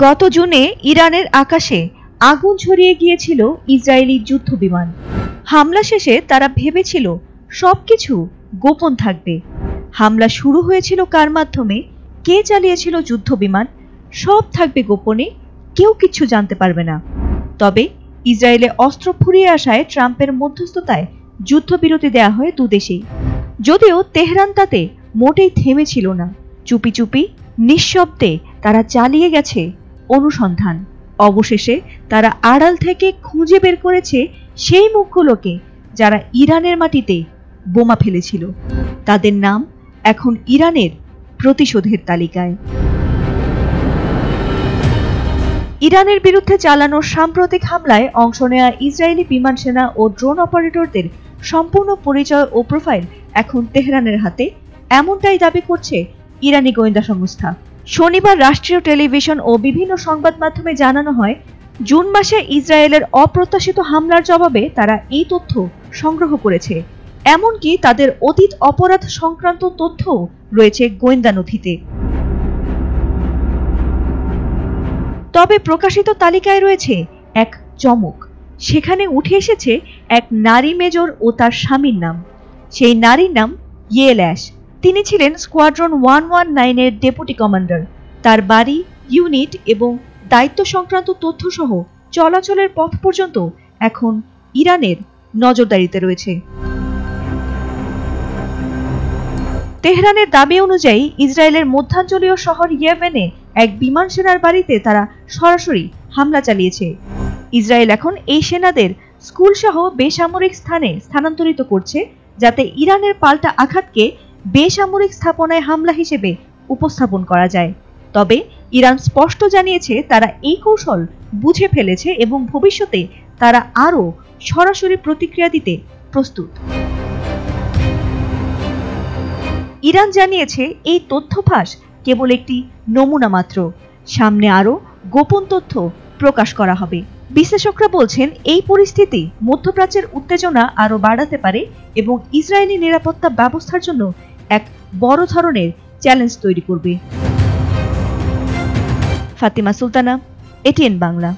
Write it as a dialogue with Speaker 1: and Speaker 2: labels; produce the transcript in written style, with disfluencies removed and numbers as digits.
Speaker 1: গত জুনে ইরানের আকাশে আগুন ছড়িয়ে গিয়েছিল ইসরায়েলি যুদ্ধবিমান। হামলা শেষে তারা ভেবেছিল সবকিছু গোপন থাকবে। হামলা শুরু হয়েছিল কার মাধ্যমে, কে চালিয়েছিল যুদ্ধবিমান, সব থাকবে গোপনে, কেউ কিছু জানতে পারবে না। তবে ইসরায়েলে অস্ত্র ফুরিয়ে আসায় ট্রাম্পের মধ্যস্থতায় যুদ্ধবিরতি দেয়া হয় দুদেশেই। যদিও তেহরান তাতে মোটেই থেমেছিল না। চুপি চুপি নিঃশব্দে তারা চালিয়ে গেছে অনুসন্ধান। অবশেষে তারা আড়াল থেকে খুঁজে বের করেছে সেই মুখগুলোকে যারা ইরানের মাটিতে বোমা ফেলেছিল। তাদের নাম এখন ইরানের প্রতিশোধের তালিকায়। ইরানের বিরুদ্ধে চালানো সাম্প্রতিক হামলায় অংশ নেওয়া ইসরায়েলি বিমান সেনা ও ড্রোন অপারেটরদের সম্পূর্ণ পরিচয় ও প্রোফাইল এখন তেহরানের হাতে, এমনটাই দাবি করছে ইরানি গোয়েন্দা সংস্থা। শনিবার রাষ্ট্রীয় টেলিভিশন ও বিভিন্ন সংবাদ মাধ্যমে জানানো হয়, জুন মাসে ইসরায়েলের অপ্রত্যাশিত হামলার জবাবে তারা এই তথ্য সংগ্রহ করেছে। এমনকি তাদের অতীত অপরাধ সংক্রান্ত তথ্যও রয়েছে গোয়েন্দা নথিতে। তবে প্রকাশিত তালিকায় রয়েছে এক চমক। সেখানে উঠে এসেছে এক নারী মেজর ও তার স্বামীর নাম। সেই নারীর নাম ইয়েল্যাশ। তিনি ছিলেন স্কোয়াড্রন 119 এর ডেপুটি কমান্ডার। তার বাড়ি, ইউনিট এবং দায়িত্ব সংক্রান্ত তথ্য সহ চলাচলের পথ পর্যন্ত এখন ইরানের নজরদারিতে রয়েছে। তেহরানের দাবি অনুযায়ী ইসরায়েলের মধ্যাঞ্চলীয় শহর ইয়েমেনে এক বিমান সেনার বাড়িতে তারা সরাসরি হামলা চালিয়েছে। ইসরায়েল এখন এই সেনাদের স্কুল সহ বেসামরিক স্থানে স্থানান্তরিত করছে, যাতে ইরানের পাল্টা আঘাতকে বেসামরিক স্থাপনায় হামলা হিসেবে উপস্থাপন করা যায়। তবে ইরান স্পষ্ট জানিয়েছে তারা এই কৌশল বুঝে ফেলেছে এবং ভবিষ্যতে তারা আরও সরাসরি প্রতিক্রিয়া দিতে প্রস্তুত। ইরান জানিয়েছে এই তথ্য ফাঁস কেবল একটি নমুনা মাত্র। সামনে আরও গোপন তথ্য প্রকাশ করা হবে। বিশ্লেষকরা বলছেন এই পরিস্থিতি মধ্যপ্রাচ্যের উত্তেজনা আরও বাড়াতে পারে এবং ইসরায়েলি নিরাপত্তা ব্যবস্থার জন্য এক বড় ধরনের চ্যালেঞ্জ তৈরি করবে। ফাতিমা সুলতানা, এটিএন বাংলা।